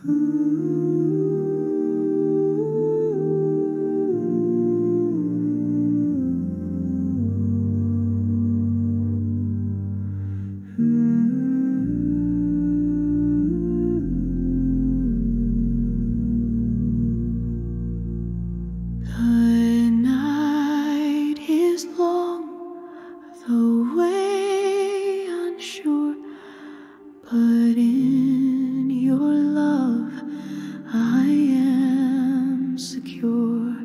The night is long, the way unsure, but in your love I am secure.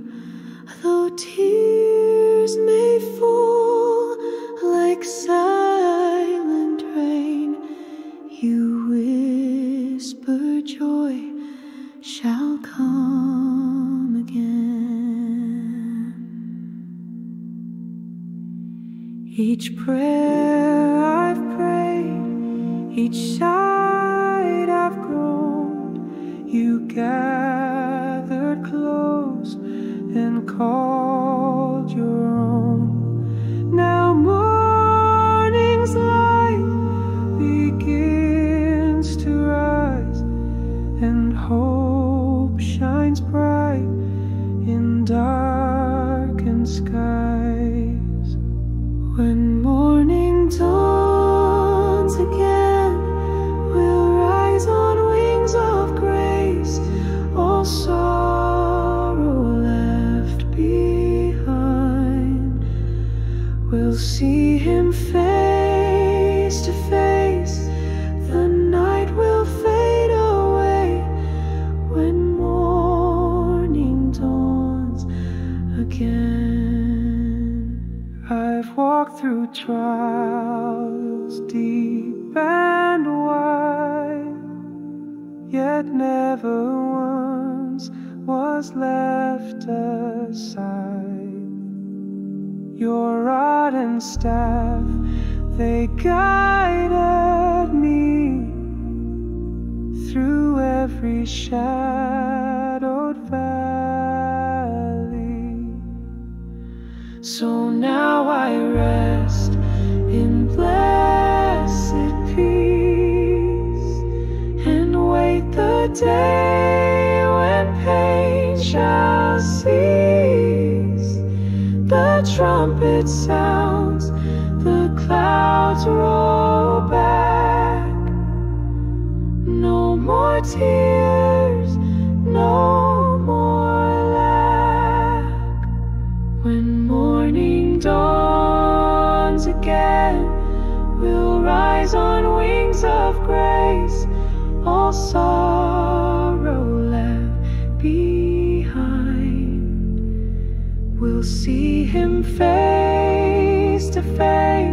Though tears may fall like silent rain, you whisper joy shall come again. Each prayer I've prayed, each sight I've grown, you gathered close and called your own. Now morning's light begins to rise, and hope shines bright in darkened skies. When morning dawns again, we'll rise on wings of grace, all sorrow left behind. We'll see him face to face, the night will fade away when morning dawns again. I've walked through trials deep and wide, yet never once was left aside. Your rod and staff, they guided me through every shadowed valley. So now I rest in blessed peace and wait the day when pain shall cease. The trumpet sounds, the clouds roll back. No more tears, no more lack. When morning dawns again, we'll rise on wings of grace, all sorrow left behind. We'll see him face to face,